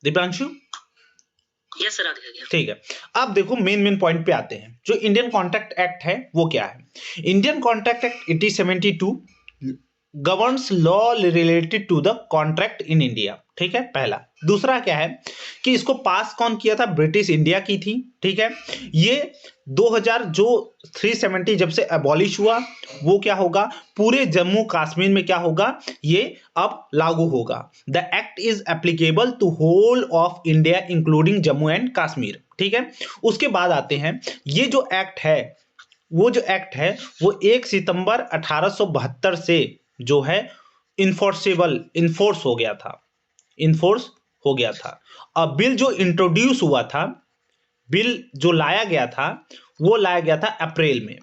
Deepanshu? Yes sir, आ गया। ठीक है, अब देखो मेन पॉइंट पे आते हैं। जो इंडियन कॉन्ट्रैक्ट एक्ट है वो क्या है? Indian contract act 1872 governs law related to the contract in India. ठीक है, पहला। दूसरा क्या है कि इसको पास कौन किया था? ब्रिटिश इंडिया की थी। ठीक है, ये 2000 जो 370 जब से अबॉलिश हुआ, वो क्या होगा, पूरे जम्मू कश्मीर में क्या होगा, ये अब लागू होगा। The act is applicable to whole of India including Jammu and Kashmir. ठीक है, उसके बाद आते हैं, ये जो एक्ट है वो 1 सितंबर 1872 से जो है इन्फोर्स हो गया था। अब बिल जो इंट्रोड्यूस हुआ था, बिल जो लाया गया था, वो लाया गया था अप्रैल में।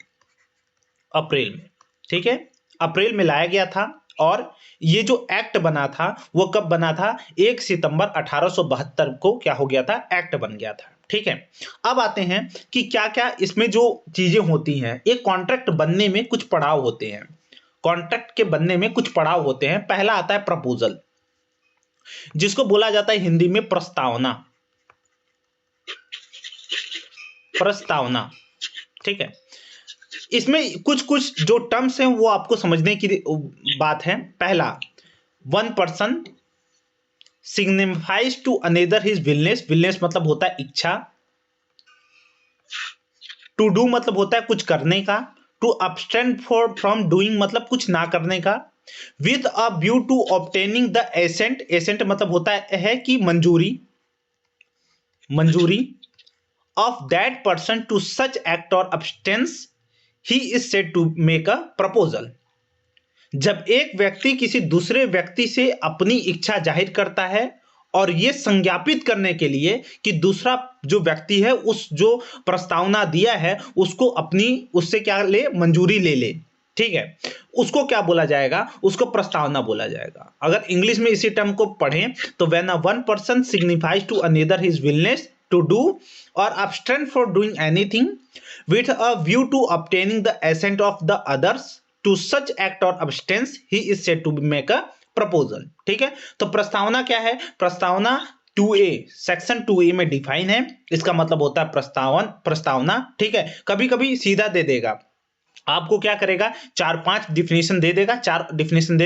ठीक है, अप्रैल में लाया गया था। और ये जो एक्ट बना था वो कब बना था? 1 सितंबर 1872 को क्या हो गया था? एक्ट बन गया था। ठीक है, अब आते हैं कि क्या क्या इसमें जो चीजें होती हैं। एक कॉन्ट्रैक्ट बनने में कुछ पड़ाव होते हैं। पहला आता है प्रपोजल, जिसको बोला जाता है हिंदी में प्रस्तावना। ठीक है, इसमें कुछ जो टर्म्स हैं वो आपको समझने की बात है। पहला, one person signifies to another his willingness मतलब होता है इच्छा। टू डू मतलब होता है कुछ करने का। टू अब्सटेन फ्रॉम डूइंग मतलब कुछ ना करने का। With a view to obtaining the assent मतलब होता है कि मंजूरी of that person to such act और abstinence he is said to make a proposal. जब एक व्यक्ति किसी दूसरे व्यक्ति से अपनी इच्छा जाहिर करता है और यह संज्ञापित करने के लिए कि दूसरा जो व्यक्ति है उस जो प्रस्तावना दिया है उसको उससे क्या ले, मंजूरी ले ले। ठीक है, उसको क्या बोला जाएगा? उसको प्रस्तावना बोला जाएगा। अगर इंग्लिश में इसी टर्म को पढ़ें तो when a one person signifies to another his willingness to do और abstain for doing anything with a view to obtaining the assent of the others to such act or abstain he is said to make a proposal। ठीक है, तो प्रस्तावना क्या है? प्रस्तावना 2A section 2A में define है। इसका मतलब होता है प्रस्तावना। ठीक है, कभी कभी सीधा दे देगा, आपको क्या करेगा, 4-5 डिफिनेशन दे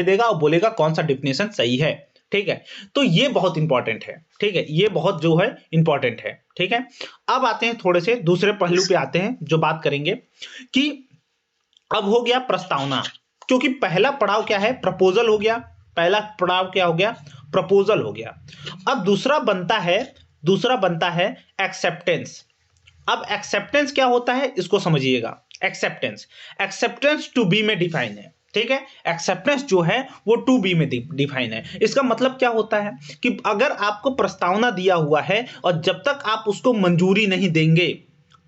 देगा और बोलेगा कौन सा डिफिनेशन सही है। ठीक है, तो ये बहुत इंपॉर्टेंट है। ठीक है, ये बहुत जो है इंपॉर्टेंट है। ठीक है, अब आते हैं थोड़े से दूसरे पहलू पे आते हैं, जो बात करेंगे कि अब हो गया प्रस्तावना, क्योंकि पहला पड़ाव क्या है? प्रपोजल हो गया। पहला पड़ाव क्या हो गया? प्रपोजल हो गया। अब दूसरा बनता है एक्सेप्टेंस। अब एक्सेप्टेंस क्या होता है इसको समझिएगा। एक्सेप्टेंस टू बी में डिफाइन है। ठीक है, एक्सेप्टेंस जो है वो 2B में डिफाइन है। इसका मतलब क्या होता है कि अगर आपको प्रस्तावना दिया हुआ है और जब तक आप उसको मंजूरी नहीं देंगे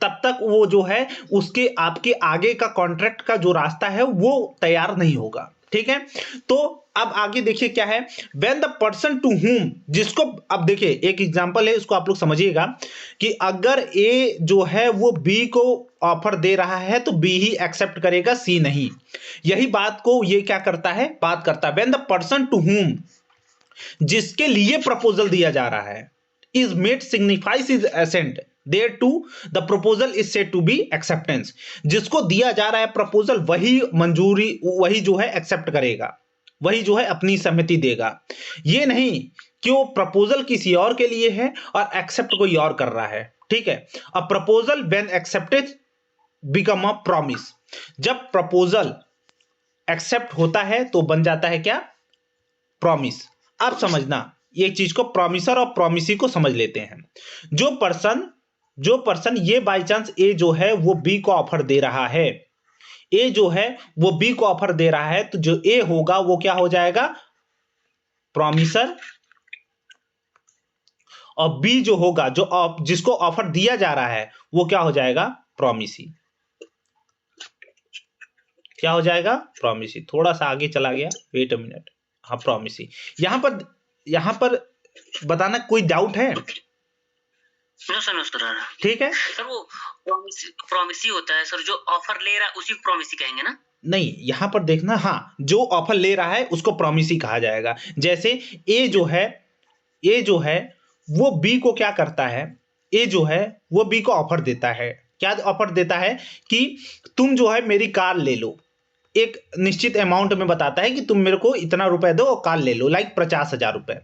तब तक वो जो है उसके आपके आगे का कॉन्ट्रैक्ट का जो रास्ता है वो तैयार नहीं होगा। ठीक है, तो अब आगे देखिए क्या है, when the person to whom, जिसको, अब देखिए एक एग्जांपल है, इसको आप लोग समझिएगा कि अगर ए जो है वो बी को ऑफर दे रहा है तो बी ही एक्सेप्ट करेगा, सी नहीं। यही बात को ये क्या करता है, बात करता है when the person to whom, जिसके लिए प्रपोजल दिया जा रहा है, is made signifies his assent thereto the proposal is said to be acceptance। जिसको दिया जा रहा है प्रपोजल वही मंजूरी, वही जो है एक्सेप्ट करेगा, वही जो है अपनी सहमति देगा। ये नहीं कि वो प्रपोजल किसी और के लिए है और एक्सेप्ट कोई और कर रहा है। ठीक है, a proposal when accepted become a promise. जब प्रपोजल एक्सेप्ट होता है तो बन जाता है क्या? प्रॉमिस। अब समझना ये चीज को, प्रॉमिसर और प्रॉमिसी को समझ लेते हैं। जो पर्सन ये बाई चांस ए जो है वो बी को ऑफर दे रहा है, ए जो है वो बी को ऑफर दे रहा है, तो जो ए होगा वो क्या हो जाएगा? प्रॉमिसर। और बी जो होगा, जो जिसको ऑफर दिया जा रहा है, वो क्या हो जाएगा? प्रॉमिसी। क्या हो जाएगा? प्रॉमिसी। थोड़ा सा आगे चला गया, वेट अ मिनट। हाँ, प्रॉमिसी। यहां पर बताना कोई डाउट है? No sir. ठीक है सर, वो प्रॉमिसी होता है सर, जो ऑफर ले रहा है उसी प्रॉमिसी कहेंगे ना? नहीं, यहां पर देखना, हाँ, जो ऑफर ले रहा है उसको प्रॉमिसी कहा जाएगा। जैसे ए जो है वो बी को क्या करता है, ए जो है वो बी को ऑफर देता है। क्या ऑफर देता है कि तुम जो है मेरी कार ले लो, एक निश्चित अमाउंट में बताता है कि तुम मेरे को इतना रुपए दो और कार ले लो, लाइक 50,000 रुपए।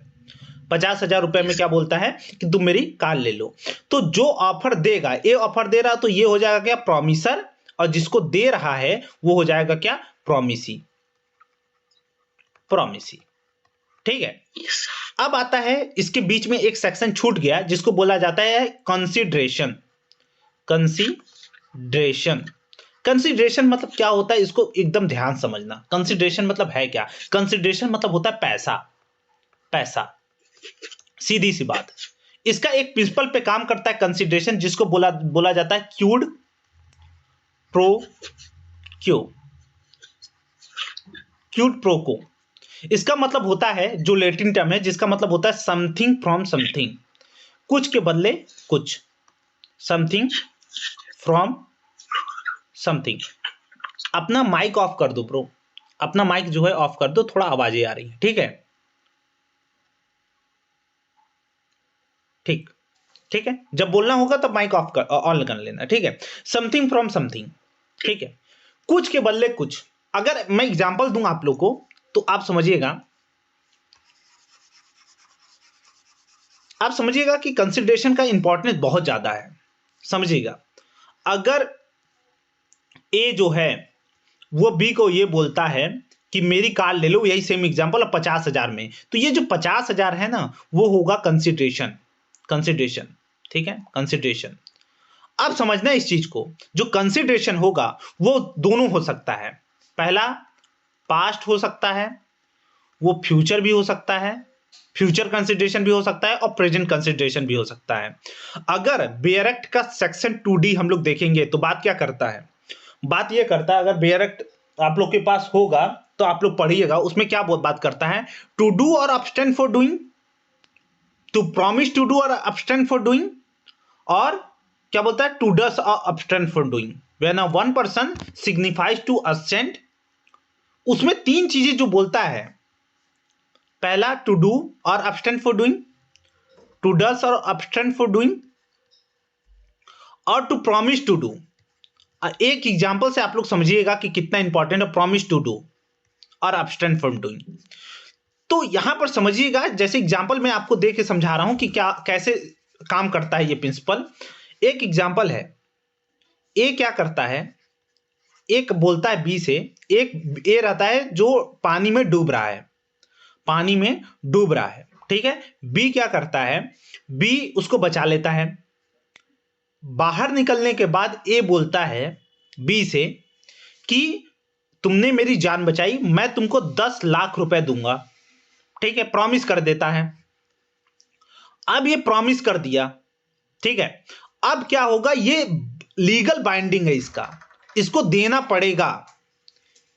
50,000 रुपए में क्या बोलता है कि तुम मेरी कार ले लो। तो जो ऑफर देगा, ए ऑफर दे रहा तो ये हो जाएगा क्या, प्रॉमिसर, और जिसको दे रहा है वो हो जाएगा क्या, प्रॉमिसी। प्रॉमिसी, ठीक है। अब आता है इसके बीच में एक सेक्शन छूट गया जिसको बोला जाता है कंसीडरेशन। कंसीडरेशन, कंसीडरेशन मतलब क्या होता है, इसको एकदम ध्यान समझना। कंसीडरेशन मतलब है क्या, कंसीडरेशन मतलब होता है पैसा। पैसा, सीधी सी बात। इसका एक प्रिंसिपल पे काम करता है कंसीडरेशन, जिसको बोला जाता है cued pro Q, cued pro को। इसका मतलब होता है, जो लैटिन टर्म है जिसका मतलब होता है समथिंग फ्रॉम समथिंग, कुछ के बदले कुछ, समथिंग फ्रॉम समथिंग। अपना माइक ऑफ कर दो ब्रो, अपना माइक जो है ऑफ कर दो, थोड़ा आवाजें आ रही है, ठीक है। ठीक, ठीक है, जब बोलना होगा तब माइक ऑफ कर, ऑन कर लेना, ठीक है। समथिंग फ्रॉम समथिंग, ठीक है, कुछ के बदले कुछ। अगर मैं एग्जांपल दूं आप लोग को तो आप समझिएगा, आप समझिएगा कि कंसिडरेशन का इंपॉर्टेंस बहुत ज्यादा है। समझिएगा, अगर ए जो है वो बी को ये बोलता है कि मेरी कार ले लो, यही सेम एग्जांपल, अब 50,000 में, तो ये जो 50,000 है ना वो होगा कंसिडरेशन। कंसिडरेशन, ठीक है, कंसिडरेशन। अब समझना इस चीज को, जो कंसिडरेशन होगा वो दोनों हो सकता है। पहला पास्ट हो सकता है, वो फ्यूचर भी हो सकता है, फ्यूचर कंसिडरेशन भी हो सकता है, और प्रेजेंट कंसिडरेशन भी हो सकता है। अगर बेयर एक्ट का सेक्शन 2D हम लोग देखेंगे तो बात क्या करता है, बात ये करता है, अगर बेयर एक्ट आप लोग के पास होगा तो आप लोग पढ़िएगा, उसमें क्या बात करता है, टू डू और abstain for doing, to promise to do और अब्सटेन फॉर डूइंग, और क्या बोलता है, टू डस और abstain for doing. When a one person signifies to assent, उसमें तीन चीजें जो बोलता है, पहला टू डू और abstain for doing, to does और अब्सटेन फॉर डूइंग, और टू प्रॉमिस टू डू। एक एग्जांपल से आप लोग समझिएगा कि कितना इंपॉर्टेंट है प्रॉमिस टू डू और अब्सटेन फ्रॉम डूइंग। तो यहां पर समझिएगा, जैसे एग्जांपल मैं आपको दे के समझा रहा हूं कि क्या कैसे काम करता है ये प्रिंसिपल। एक एग्जांपल है, ए क्या करता है, एक बोलता है बी से, एक ए रहता है जो पानी में डूब रहा है, पानी में डूब रहा है, ठीक है। बी क्या करता है, बी उसको बचा लेता है। बाहर निकलने के बाद ए बोलता है बी से कि तुमने मेरी जान बचाई, मैं तुमको 10 लाख रुपए दूंगा, ठीक है, प्रॉमिस कर देता है। अब ये प्रॉमिस कर दिया, ठीक है। अब क्या होगा, ये लीगल बाइंडिंग है इसका, इसको देना पड़ेगा।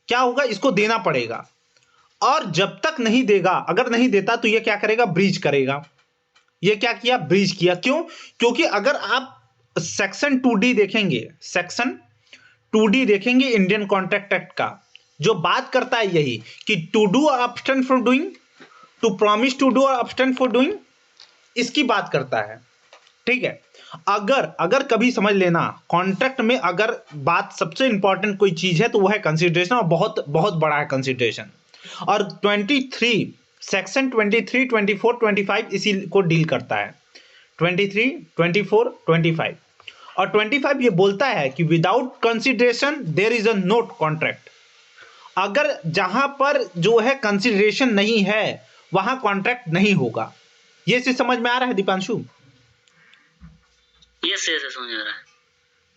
क्या होगा, इसको देना पड़ेगा, और जब तक नहीं देगा, अगर नहीं देता तो ये क्या करेगा, ब्रीच करेगा। ये क्या किया, ब्रीच किया। क्यों, क्योंकि अगर आप सेक्शन 2D देखेंगे, सेक्शन 2D देखेंगे इंडियन कॉन्ट्रैक्ट एक्ट का, जो बात करता है यही कि टू डू और abstain from doing, to promise to do और अब्सटेन फॉर डूइंग, इसकी बात करता है, ठीक है। अगर कभी समझ लेना, कॉन्ट्रैक्ट में अगर बात सबसे इंपॉर्टेंट कोई चीज है तो वो है कंसिडरेशन, और बहुत बहुत बड़ा है कंसिडरेशन। और 23 सेक्शन 23, 24, 25 इसी को डील करता है। 23, 24, 25 और 25 ये बोलता है कि without consideration there is a not contract. अगर जहां पर जो है कंसिडरेशन नहीं है वहां कॉन्ट्रैक्ट नहीं होगा। ये चीज समझ में आ रहा है दीपांशु? यस यस, समझ आ रहा है।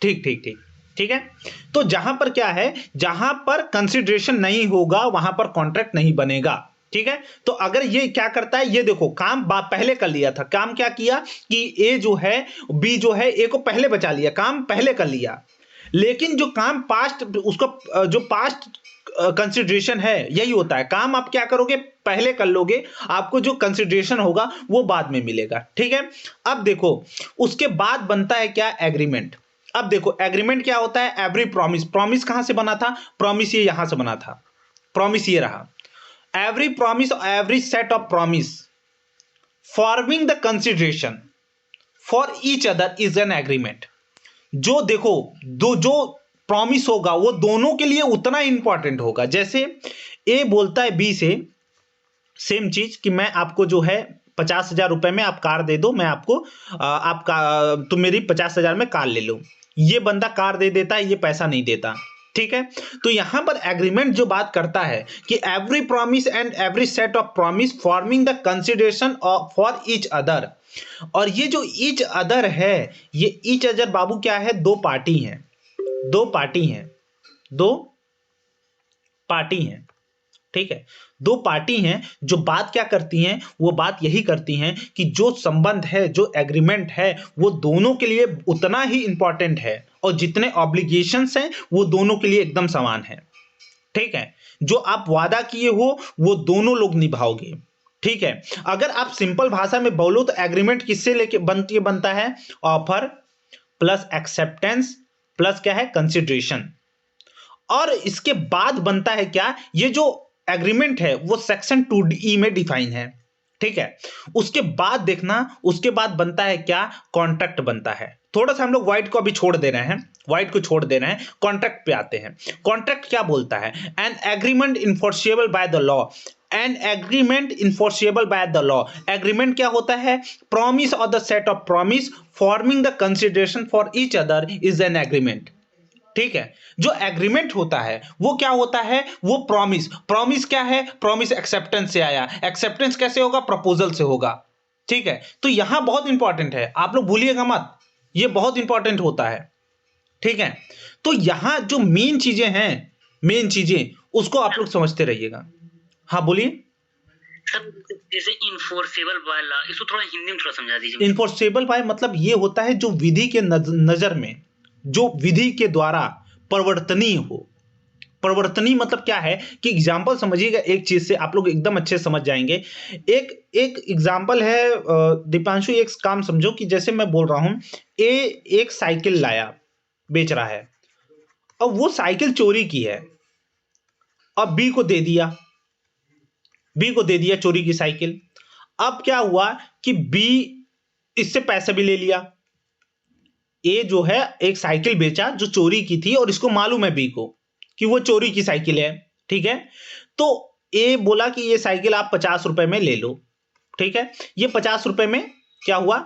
ठीक ठीक ठीक, ठीक है। तो जहां पर क्या है, जहां पर कंसिडरेशन नहीं होगा वहां पर कॉन्ट्रैक्ट नहीं बनेगा, ठीक है। तो अगर ये क्या करता है, ये देखो काम पहले कर लिया था, काम क्या किया कि ए जो है, बी जो है, ए को पहले बचा लिया, काम पहले कर लिया। लेकिन जो काम पास्ट, उसको जो पास्ट कंसिडरेशन है यही होता है, काम आप क्या करोगे, पहले कर लोगे, आपको जो कंसिडरेशन होगा वो बाद में मिलेगा, ठीक है। अब देखो उसके बाद बनता है क्या, एग्रीमेंट। अब देखो एग्रीमेंट क्या होता है, एवरी प्रॉमिस, प्रॉमिस कहां से बना था, प्रॉमिस ये यहां से बना था, प्रॉमिस ये रहा। Every promise, every set of promise, forming the consideration for each other is an agreement. जो देखो जो प्रॉमिस होगा वो दोनों के लिए उतना इंपॉर्टेंट होगा। जैसे ए बोलता है बी से सेम चीज कि मैं आपको जो है 50,000 रुपए में आप कार दे दो, मैं आपको आपका तुम मेरी 50,000 में कार ले लो। ये बंदा कार दे देता है, ये पैसा नहीं देता, ठीक है। तो यहां पर एग्रीमेंट जो बात करता है कि every promise and every set of promise forming the consideration for each other. और ये जो ईच अदर है, ये ईच अदर बाबू क्या है? दो पार्टी हैं, दो पार्टी हैं, दो पार्टी हैं, ठीक है। दो पार्टी हैं जो बात क्या करती हैं, वो बात यही करती हैं कि जो संबंध है, जो एग्रीमेंट है, वो दोनों के लिए उतना ही इंपॉर्टेंट है और जितने ऑब्लिगेशंस हैं वो दोनों के लिए एकदम समान है, ठीक है। जो आप वादा किए हो वो दोनों लोग निभाओगे, ठीक है। अगर आप सिंपल भाषा में बोलो तो एग्रीमेंट किससे लेके बनता है? ऑफर प्लस एक्सेप्टेंस प्लस क्या है? कंसिडरेशन। और इसके बाद बनता है क्या? ये जो एग्रीमेंट है वो सेक्शन 2E में डिफाइन है, ठीक है। उसके बाद देखना, उसके बाद बनता है क्या? कॉन्ट्रैक्ट बनता है। थोड़ा सा हम लोग व्हाइट को अभी छोड़ दे रहे हैं, व्हाइट को छोड़ दे रहे हैं, कॉन्ट्रैक्ट पे आते हैं। कॉन्ट्रैक्ट क्या बोलता है? An agreement enforceable bye the law. An agreement enforceable bye the law. Agreement क्या होता है? प्रॉमिस और the set of promise forming the consideration for each other is an agreement, ठीक है। जो एग्रीमेंट होता है वो क्या होता है? वो प्रॉमिस। प्रॉमिस क्या है? प्रॉमिस एक्सेप्टेंस से आया। एक्सेप्टेंस कैसे होगा? प्रपोजल से होगा, ठीक है। तो यहां बहुत इंपॉर्टेंट है, आप लोग भूलिएगा मत, ये बहुत इंपॉर्टेंट होता है, ठीक है। तो यहां जो मेन चीजें हैं, मेन चीजें उसको आप लोग समझते रहिएगा। हाँ बोलिए सर। जैसे इन्फोर्सेबल बाय लॉ, इसको थोड़ा हिंदी में थोड़ा समझा दीजिए। इन्फोर्सेबल बाय मतलब ये होता है जो विधि के नजर में, जो विधि के द्वारा परिवर्तनीय हो। परिवर्तनीय मतलब क्या है कि एग्जाम्पल समझिएगा, एक चीज से आप लोग एकदम अच्छे से समझ जाएंगे। एक एग्जाम्पल है दीपांशु, एक काम समझो कि जैसे मैं बोल रहा हूं ए एक साइकिल लाया, बेच रहा है, और वो साइकिल चोरी की है, अब बी को दे दिया, बी को दे दिया चोरी की साइकिल। अब क्या हुआ कि बी इससे पैसे भी ले लिया। ए जो है एक साइकिल बेचा जो चोरी की थी और इसको मालूम है बी को कि वो चोरी की साइकिल है, ठीक है। तो ए बोला कि ये साइकिल आप 50 रुपए में ले लो, ठीक है। ये 50 रुपए में क्या हुआ?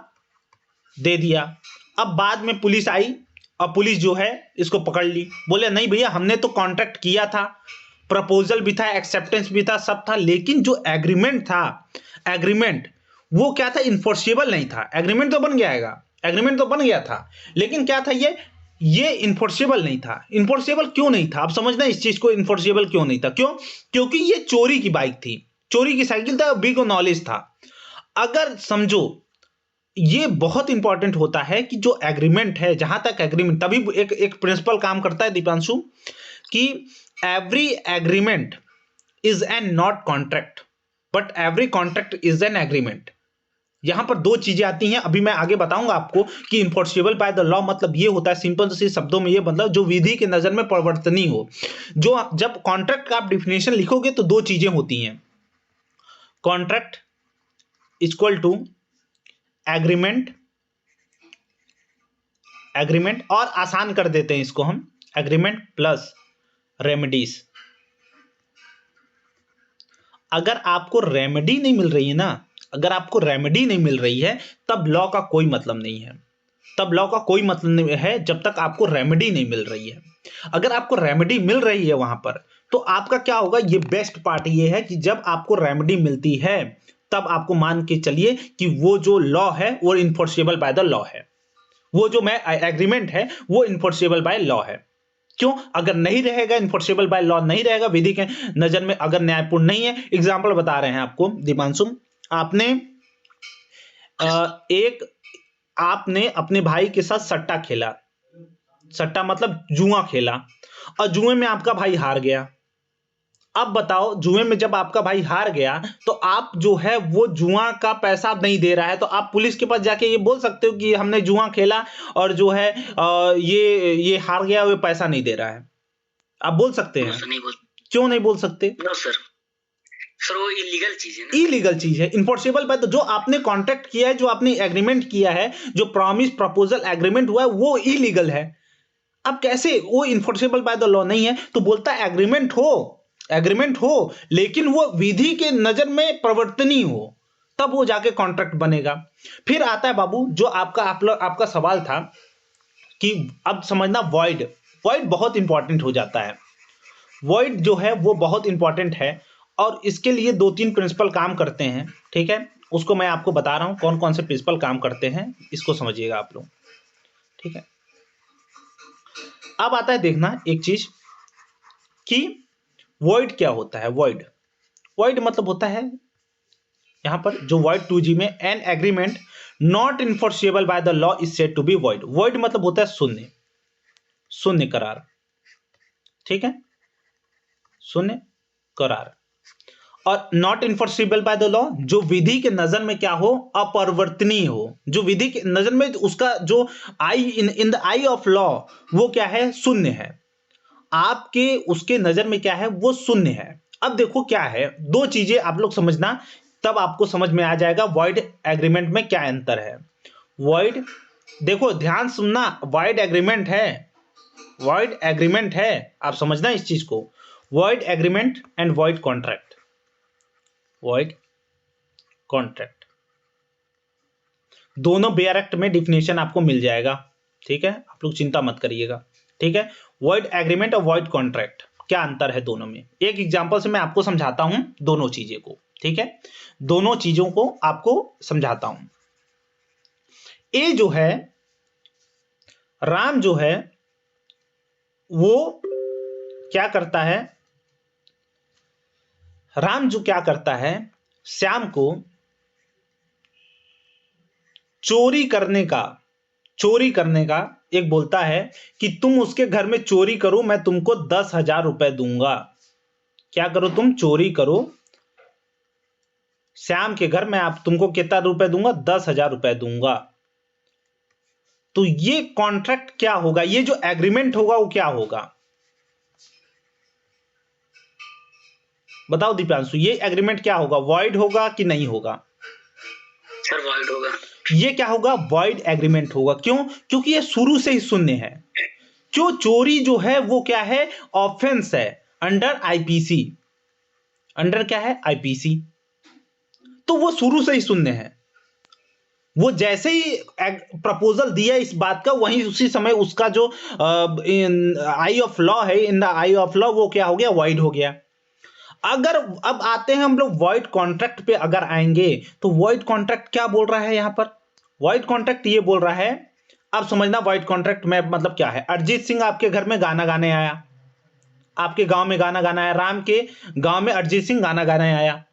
दे दिया। अब बाद में पुलिस आई और पुलिस जो है इसको पकड़ ली, बोले नहीं भैया हमने तो कॉन्ट्रैक्ट किया था, प्रपोजल भी था, एक्सेप्टेंस भी था, सब था, लेकिन जो एग्रीमेंट था, एग्रीमेंट वो क्या था? इन्फोर्सिबल नहीं था। एग्रीमेंट तो बन जाएगा, एग्रीमेंट तो बन गया था, लेकिन क्या था? ये इन्फोर्सिबल नहीं था। इन्फोर्सिबल क्यों नहीं था? आप समझना इस चीज को, इन्फोर्सिबल क्यों नहीं था? क्यों? क्योंकि ये चोरी की बाइक थी, चोरी की साइकिल था, बी को नॉलेज था। अगर समझो, ये बहुत इंपॉर्टेंट होता है कि जो एग्रीमेंट है, जहां तक एग्रीमेंट, तभी एक प्रिंसिपल काम करता है दीपांशु, कि every agreement is an not contract but every contract is an agreement. यहां पर दो चीजें आती हैं, अभी मैं आगे बताऊंगा आपको कि इन्फोर्सिबल बाय द लॉ मतलब ये होता है, सिंपल से शब्दों में ये मतलब जो विधि के नजर में परिवर्तनीय हो। जो जब कॉन्ट्रैक्ट का आप डिफिनेशन लिखोगे तो दो चीजें होती हैं, contract equal to agreement, agreement और आसान कर देते हैं इसको हम, एग्रीमेंट प्लस रेमेडीज। अगर आपको रेमेडी नहीं मिल रही है ना, अगर आपको रेमेडी नहीं मिल रही है तब लॉ का कोई मतलब नहीं है, तब लॉ का कोई मतलब नहीं है जब तक आपको रेमेडी नहीं मिल रही है। अगर आपको रेमेडी मिल रही है वहां पर तो आपका क्या होगा? ये बेस्ट पार्ट ये है कि जब आपको रेमेडी मिलती है तब आपको मान के चलिए कि वो जो लॉ है वो इन्फोर्सिबल बाय द लॉ है, वो जो मैं एग्रीमेंट है वो इन्फोर्सिबल बाय लॉ है। क्यों? अगर नहीं रहेगा, इन्फोर्सिबल बाय लॉ नहीं रहेगा, विधि के नजर में अगर न्यायपूर्ण नहीं है। एग्जाम्पल बता रहे हैं आपको दीपांशु, आपने आपने अपने भाई के साथ सट्टा खेला, सट्टा मतलब जुआ खेला, और जुए में आपका भाई हार गया। अब बताओ, जुए में जब आपका भाई हार गया तो आप जो है वो जुआ का पैसा नहीं दे रहा है, तो आप पुलिस के पास जाके ये बोल सकते हो कि हमने जुआ खेला और जो है ये हार गया, वो पैसा नहीं दे रहा है, आप बोल सकते हैं। नहीं बोल, क्यों नहीं बोल सकते? No sir. सर वो इलीगल चीज है ना। इलीगल चीज है। इन्फोर्सेबल बाय तो जो आपने कॉन्ट्रैक्ट किया है, जो आपने एग्रीमेंट किया है, जो प्रॉमिस प्रपोजल एग्रीमेंट हुआ है, वो इलीगल है। अब कैसे वो इन्फोर्सेबल बाय द लॉ नहीं है? तो बोलता है एग्रीमेंट हो लेकिन वो विधि के नजर में प्रवर्तनीय हो, तब वो जाके कॉन्ट्रैक्ट बनेगा। फिर आता है बाबू जो आपका सवाल था कि अब समझना वॉइड बहुत इंपॉर्टेंट हो जाता है। वॉइड जो है वो बहुत इंपॉर्टेंट है और इसके लिए 2-3 प्रिंसिपल काम करते हैं, ठीक है? उसको मैं आपको बता रहा हूं कौन कौन से प्रिंसिपल काम करते हैं, इसको समझिएगा आप लोग, ठीक है? अब आता है देखना एक चीज कि वॉइड क्या होता है। वॉइड मतलब होता है यहां पर जो वॉइड 2G में, an agreement not enforceable by the law is said to be void. Void मतलब होता है शून्य करार, ठीक है? शून्य करार। और not enforceable by the law जो विधि के नजर में क्या हो, अपरिवर्तनीय हो। जो विधि के नजर में उसका जो eye in the eye of law वो क्या है, शून्य है। आपके उसके नजर में क्या है, वो शून्य है। अब देखो क्या है, दो चीजें आप लोग समझना, तब आपको समझ में आ जाएगा वॉइड एग्रीमेंट में क्या अंतर है। वॉइड, देखो ध्यान सुनना, वॉइड एग्रीमेंट है, आप समझना इस चीज को। Void agreement and void contract दोनों बेयर एक्ट में डिफिनेशन आपको मिल जाएगा, ठीक है? आप लोग चिंता मत करिएगा, ठीक है? वॉइड एग्रीमेंट और वॉइड कॉन्ट्रैक्ट क्या अंतर है दोनों में, एक एग्जांपल से मैं आपको समझाता हूं दोनों चीजें को, ठीक है? दोनों चीजों को आपको समझाता हूं। ए जो है, राम जो है वो क्या करता है, राम जो क्या करता है, श्याम को चोरी करने का एक बोलता है कि तुम उसके घर में चोरी करो, मैं तुमको 10,000 रुपए दूंगा। क्या करो तुम, चोरी करो श्याम के घर में, आप तुमको कितना रुपए दूंगा, 10,000 रुपए दूंगा। तो ये कॉन्ट्रैक्ट क्या होगा, ये जो एग्रीमेंट होगा वो क्या होगा, बताओ दीपांशु, ये एग्रीमेंट क्या होगा, वॉइड होगा कि नहीं होगा? सर वॉइड होगा। ये क्या होगा, वॉइड एग्रीमेंट होगा। क्यों? क्योंकि ये शुरू से ही शून्य है। जो चोरी जो है वो क्या है, ऑफेंस है अंडर आईपीसी, अंडर क्या है, आईपीसी। तो वो शुरू से ही शून्य है। वो जैसे ही प्रपोजल दिया इस बात का, वहीं उसी समय उसका जो आई ऑफ लॉ है, इन द आई ऑफ लॉ, वो क्या हो गया, वॉइड हो गया। अगर अब आते हैं हम लोग वॉइड कॉन्ट्रैक्ट पे, अगर आएंगे तो वॉइड कॉन्ट्रैक्ट क्या बोल रहा है यहां पर, वॉइड कॉन्ट्रैक्ट ये बोल रहा है, अब समझना वॉइड कॉन्ट्रैक्ट में मतलब क्या है। अरिजीत सिंह आपके घर में गाना गाने आया, आपके गांव में गाना गाना आया, राम के गांव में अरिजीत सिंह गाना गाने आया,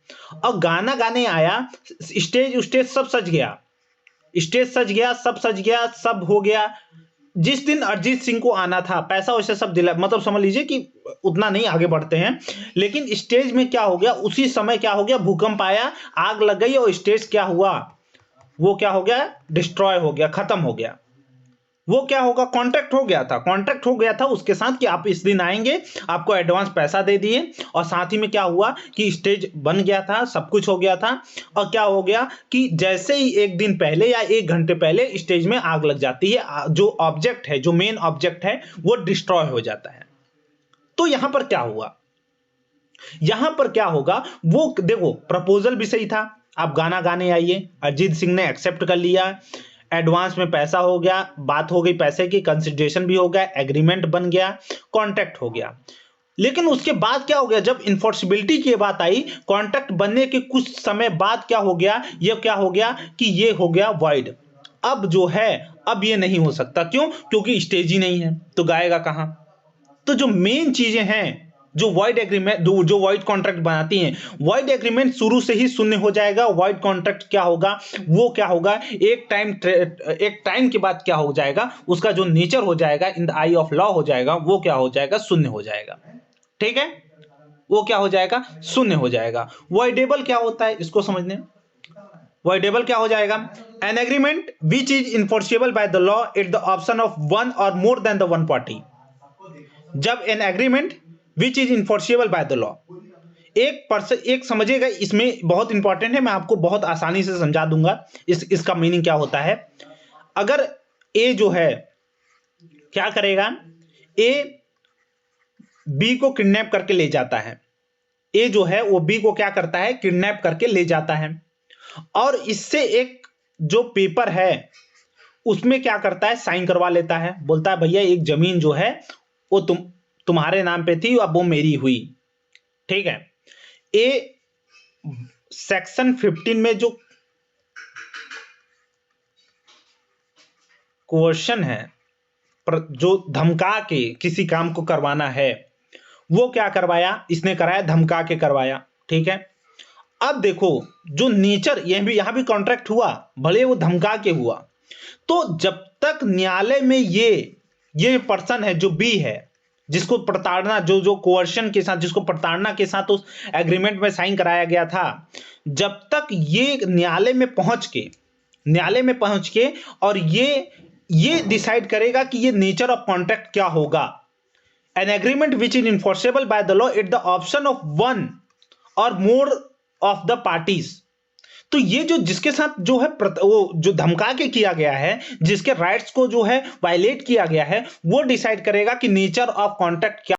और गाना गाने आया, स्टेज सब सज गया, सब सज गया, सब हो गया। जिस दिन अरिजीत सिंह को आना था, पैसा वैसे सब दिला, मतलब समझ लीजिए कि उतना नहीं, आगे बढ़ते हैं, लेकिन स्टेज में क्या हो गया, उसी समय क्या हो गया, भूकंप आया, आग लग गई और स्टेज क्या हुआ, वो क्या हो गया, डिस्ट्रॉय हो गया, खत्म हो गया। वो क्या होगा, कॉन्ट्रैक्ट हो गया था उसके साथ कि आप इस दिन आएंगे, आपको एडवांस पैसा दे दिए, और साथ ही में क्या हुआ कि स्टेज बन गया था, सब कुछ हो गया था, और क्या हो गया कि जैसे ही एक दिन पहले या 1 घंटे पहले स्टेज में आग लग जाती है, जो ऑब्जेक्ट है, जो मेन ऑब्जेक्ट है, वो डिस्ट्रॉय हो जाता है। तो यहां पर क्या हुआ, यहां पर क्या होगा, वो देखो प्रपोजल भी सही था, आप गाना गाने आइए, अरिजीत सिंह ने एक्सेप्ट कर लिया, एडवांस में पैसा हो गया, बात हो गई पैसे की, कंसिडरेशन भी हो गया, एग्रीमेंट बन गया, कॉन्ट्रैक्ट हो गया। लेकिन उसके बाद क्या हो गया, जब इन्फोर्सिबिलिटी की बात आई, कॉन्ट्रैक्ट बनने के कुछ समय बाद क्या हो गया, ये क्या हो गया कि ये हो गया वॉइड। अब जो है, अब ये नहीं हो सकता, क्यों? क्योंकि स्टेज ही नहीं है, तो गाएगा कहां? तो जो मेन चीजें हैं, जो वॉइड एग्रीमेंट, जो वॉइड कॉन्ट्रैक्ट बनाती हैं, वॉइड एग्रीमेंट शुरू से ही शून्य हो जाएगा। वॉइड कॉन्ट्रैक्ट क्या होगा, वो क्या होगा, एक टाइम के बाद क्या हो जाएगा, उसका जो नेचर हो जाएगा, इन द आई ऑफ लॉ हो जाएगा, वो क्या हो जाएगा, शून्य हो जाएगा, ठीक है? वो क्या हो जाएगा, शून्य हो जाएगा। वॉइडेबल क्या होता है, इसको समझने, वॉइडेबल क्या हो जाएगा, an agreement which is enforceable by the law it the option of one or more than the one party. जब an agreement which is enforceable by the law, एक समझिएगा, इसमें बहुत इंपॉर्टेंट है, मैं आपको बहुत आसानी से समझा दूंगा इसका मीनिंग क्या होता है। अगर ए जो है क्या करेगा, ए बी को किडनैप करके ले जाता है, ए जो है वो बी को क्या करता है, किडनैप करके ले जाता है, और इससे एक जो पेपर है उसमें क्या करता है, साइन करवा लेता है, बोलता है भैया एक जमीन जो है वो तुम्हारे नाम पे थी, अब वो मेरी हुई। ठीक है, ए सेक्शन 15 में जो क्वेश्चन है, जो धमका के किसी काम को करवाना है, वो क्या करवाया, इसने कराया, धमका के करवाया। ठीक है, अब देखो जो नेचर, यहां भी कॉन्ट्रैक्ट हुआ, भले वो धमका के हुआ, तो जब तक न्यायालय में ये पर्सन है जो बी है, जिसको प्रताड़ना, जो कोवर्शन के साथ, जिसको प्रताड़ना के साथ उस एग्रीमेंट में साइन कराया गया था, जब तक ये न्यायालय में पहुंच के और ये डिसाइड करेगा कि ये नेचर ऑफ कॉन्ट्रैक्ट क्या होगा, N agreement which is enforceable by the law at the option of one or more of the parties. तो ये जो जिसके साथ जो है वो जो धमका के किया गया है, जिसके राइट्स को जो है वायलेट किया गया है, वो डिसाइड करेगा कि नेचर ऑफ कॉन्ट्रैक्ट क्या